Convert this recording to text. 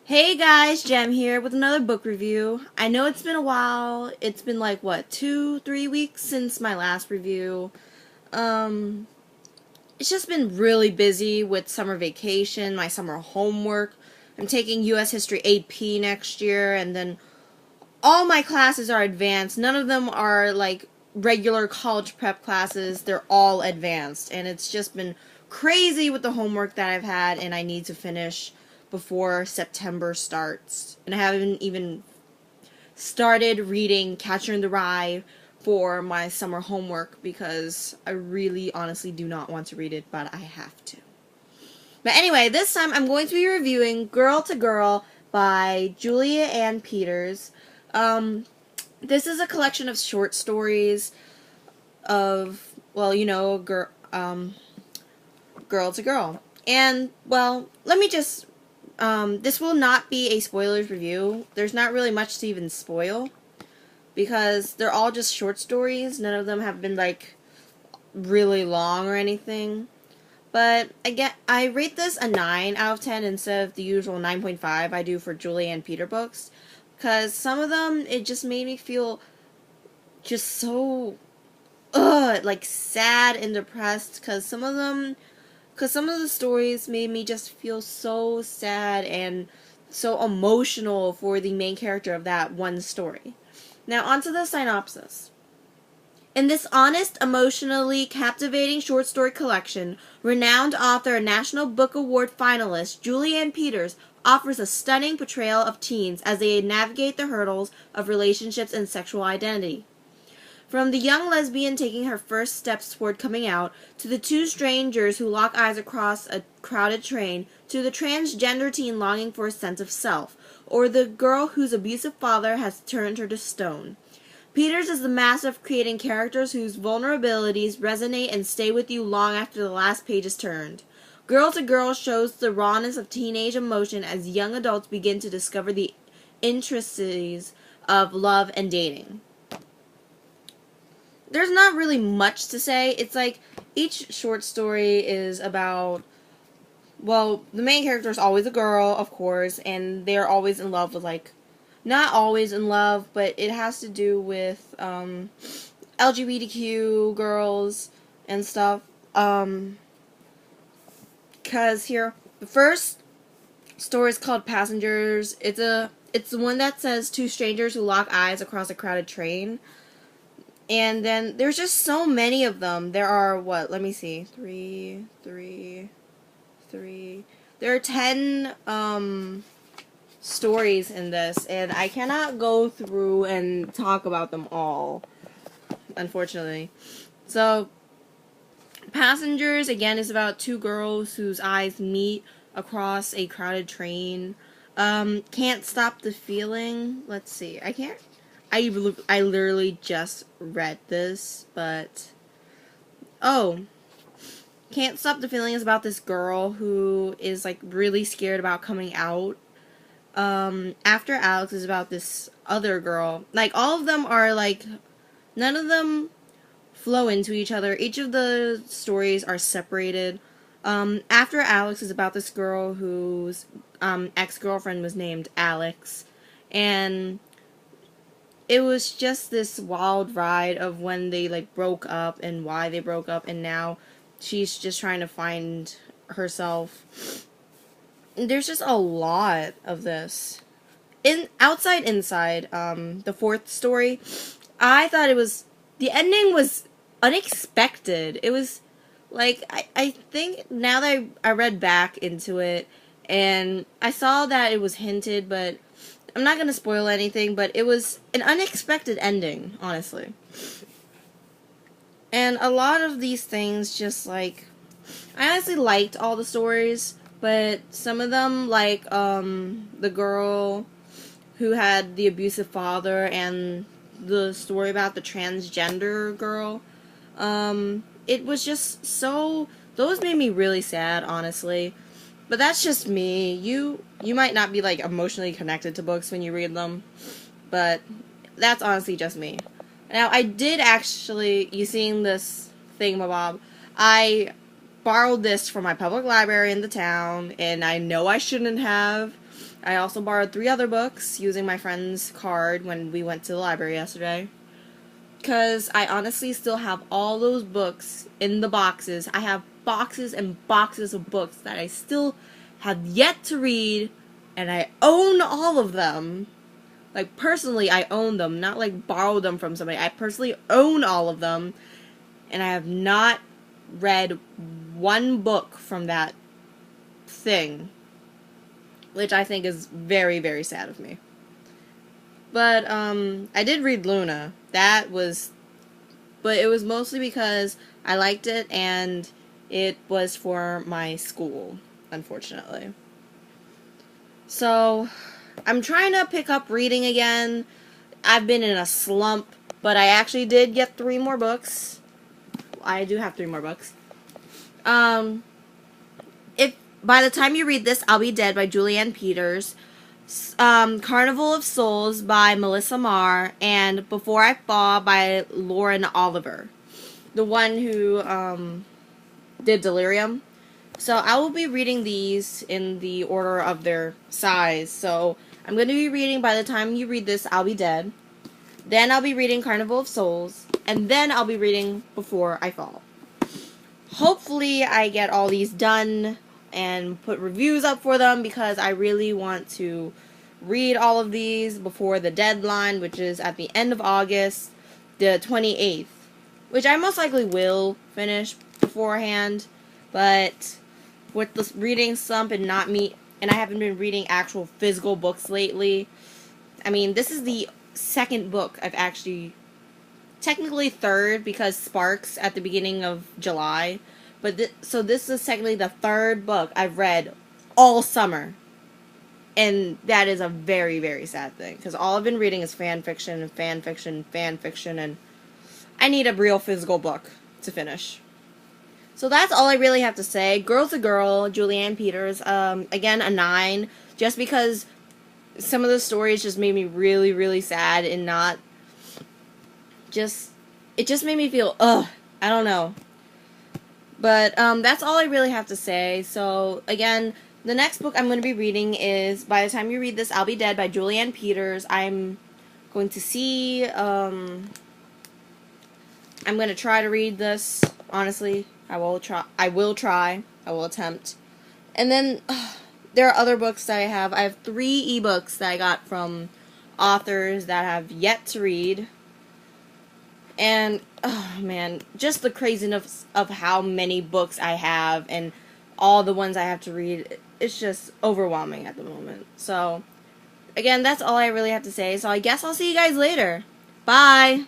Hey guys, Jem here with another book review. I know it's been a while. It's been like, what, 2, 3 weeks since my last review. Um, it's just been really busy with summer vacation, my summer homework. I'm taking US History AP next year, and then all my classes are advanced. None of them are like regular college prep classes. They're all advanced, and it's just been crazy with the homework that I've had, and I need to finish before September starts. And I haven't even started reading Catcher in the Rye for my summer homework because I really honestly do not want to read it, but I have to. But anyway, this time I'm going to be reviewing Grl2grl by Julia Ann Peters. This is a collection of short stories of, Grl2grl. And, well, let me just this will not be a spoilers review. There's not really much to even spoil because they're all just short stories. None of them have been like really long or anything. But I rate this a 9 out of 10 instead of the usual 9.5 I do for Julie Ann Peter books, because some of them it just made me feel just so like sad and depressed, because some of the stories made me just feel so sad and so emotional for the main character of that one story. Now, onto the synopsis. In this honest, emotionally captivating short story collection, renowned author and National Book Award finalist Julie Ann Peters offers a stunning portrayal of teens as they navigate the hurdles of relationships and sexual identity. From the young lesbian taking her first steps toward coming out, to the two strangers who lock eyes across a crowded train, to the transgender teen longing for a sense of self, or the girl whose abusive father has turned her to stone. Peters is the master of creating characters whose vulnerabilities resonate and stay with you long after the last page is turned. Grl2grl shows the rawness of teenage emotion as young adults begin to discover the intricacies of love and dating. There's not really much to say. It's like each short story is about, well, the main character is always a girl, of course, and they're always in love with, like, not always in love, but it has to do with LGBTQ girls and stuff. Because here, the first story is called Passengers. It's the one that says two strangers who lock eyes across a crowded train. And then there's just so many of them. There are, what, let me see, three. There are 10 stories in this, and I cannot go through and talk about them all, unfortunately. So, Passengers, again, is about two girls whose eyes meet across a crowded train. Can't Stop the Feeling. Let's see. I literally just read this, but... Oh. Can't Stop the Feeling is about this girl who is, like, really scared about coming out. After Alex is about this other girl. Like, all of them are, like... None of them flow into each other. Each of the stories are separated. After Alex is about this girl whose ex-girlfriend was named Alex. And it was just this wild ride of when they, like, broke up and why they broke up, and now she's just trying to find herself. There's just a lot of this. Outside Inside, the fourth story, I thought the ending was unexpected. It was, like, I think now that I read back into it, and I saw that it was hinted, but I'm not going to spoil anything, but it was an unexpected ending, honestly. And a lot of these things just, like, I honestly liked all the stories, but some of them, like, the girl who had the abusive father and the story about the transgender girl, it was just so, those made me really sad, honestly. But that's just me. You might not be, like, emotionally connected to books when you read them, but that's honestly just me. Now, I did actually, you seen this thingamabob, I borrowed this from my public library in the town, and I know I shouldn't have. I also borrowed 3 other books using my friend's card when we went to the library yesterday. Because I honestly still have all those books in the boxes. I have boxes and boxes of books that I still have yet to read, and I own all of them. Like, personally, I own them, not like borrow them from somebody. I personally own all of them, and I have not read one book from that thing, which I think is very, very sad of me. But, I did read Luna. But it was mostly because I liked it, and it was for my school, unfortunately. So, I'm trying to pick up reading again. I've been in a slump, but I actually did get 3 more books. I do have 3 more books. If by the time you read this, I'll Be Dead by Julianne Peters, Carnival of Souls by Melissa Marr, and Before I Fall by Lauren Oliver, the one who did Delirium. So I will be reading these in the order of their size. So I'm going to be reading, by the time you read this, I'll Be Dead. Then I'll be reading Carnival of Souls. And then I'll be reading Before I Fall. Hopefully I get all these done and put reviews up for them, because I really want to read all of these before the deadline, which is at the end of August, the 28th. Which I most likely will finish beforehand, but with the reading slump and I haven't been reading actual physical books lately. I mean, this is the 2nd book I've actually, technically 3rd, because Sparks at the beginning of July, but so this is technically the 3rd book I've read all summer, and that is a very, very sad thing, because all I've been reading is fan fiction, and I need a real physical book to finish. So that's all I really have to say. Grl2grl, Julianne Peters, again, a 9, just because some of the stories just made me really, really sad, and it just made me feel, I don't know. But, that's all I really have to say. So, again, the next book I'm going to be reading is, by the time you read this, I'll Be Dead by Julianne Peters. I'm going to see, I'm going to try to read this, honestly. I will attempt. And then, there are other books that I have. I have 3 ebooks that I got from authors that I have yet to read. And, oh man, just the craziness of how many books I have and all the ones I have to read. It's just overwhelming at the moment. So, again, that's all I really have to say. So I guess I'll see you guys later. Bye!